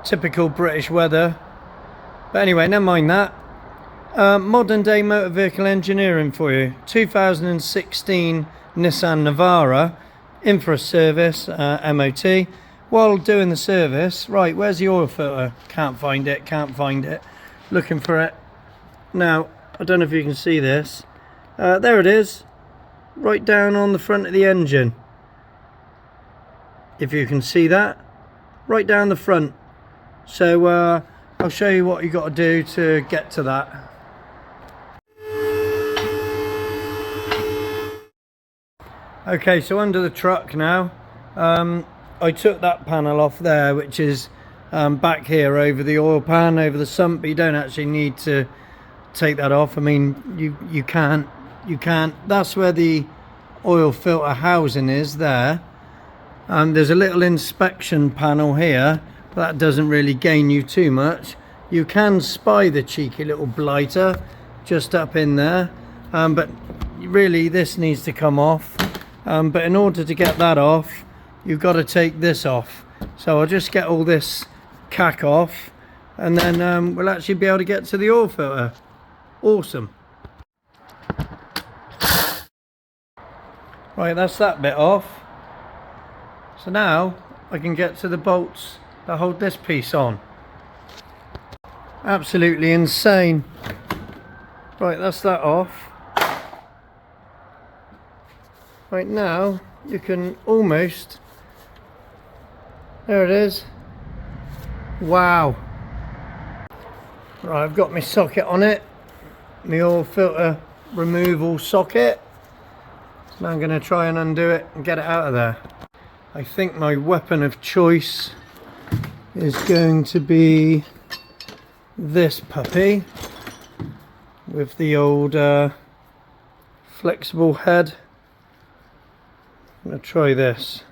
typical British weather. But anyway, never mind that. Modern day motor vehicle engineering for you. 2016 Nissan Navara, in for a service, MOT. While doing the service, right, where's the oil filter? Can't find it. Looking for it. Now, I don't know if you can see this. There it is, right down on the front of the engine. If you can see that, right down the front. So I'll show you what you got to do to get to that. Okay, so under the truck now, I took that panel off there, which is back here over the oil pan, over the sump, but you don't actually need to take that off. I mean, you can't. That's where the oil filter housing is there. There's a little inspection panel here, but that doesn't really gain you too much. You can spy the cheeky little blighter just up in there, but really this needs to come off. But in order to get that off, you've got to take this off. So I'll just get all this cack off, and then we'll actually be able to get to the oil filter. Awesome. Right, that's that bit off. So now I can get to the bolts that hold this piece on. Absolutely insane. Right, that's that off. Right, now you can almost, there it is. Wow. Right, I've got my socket on it, my oil filter removal socket. So now I'm going to try and undo it and get it out of there. I think my weapon of choice is going to be this puppy with the old flexible head. I'm going to try this.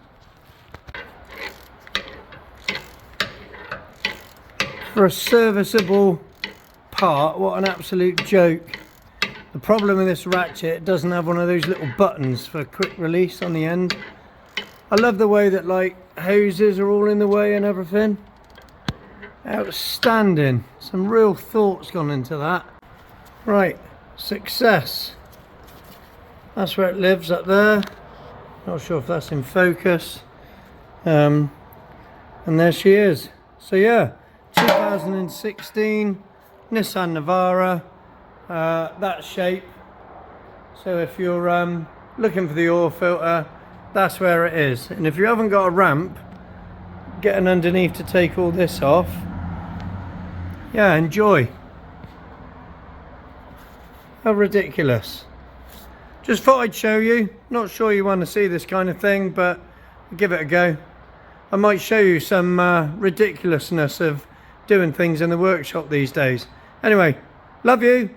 For a serviceable part, what an absolute joke. The problem with this ratchet, it doesn't have one of those little buttons for quick release on the end. I love the way that like hoses are all in the way and everything. Outstanding. Some real thoughts gone into that. Right, success. That's where it lives, up there. Not sure if that's in focus. And there she is. So yeah, 2016 Nissan Navara, that shape. So if you're looking for the oil filter, that's where it is. And if you haven't got a ramp, getting underneath to take all this off, yeah, enjoy. How ridiculous. Just thought I'd show you. Not sure you want to see this kind of thing, but give it a go. I might show you some ridiculousness of doing things in the workshop these days. Anyway, love you.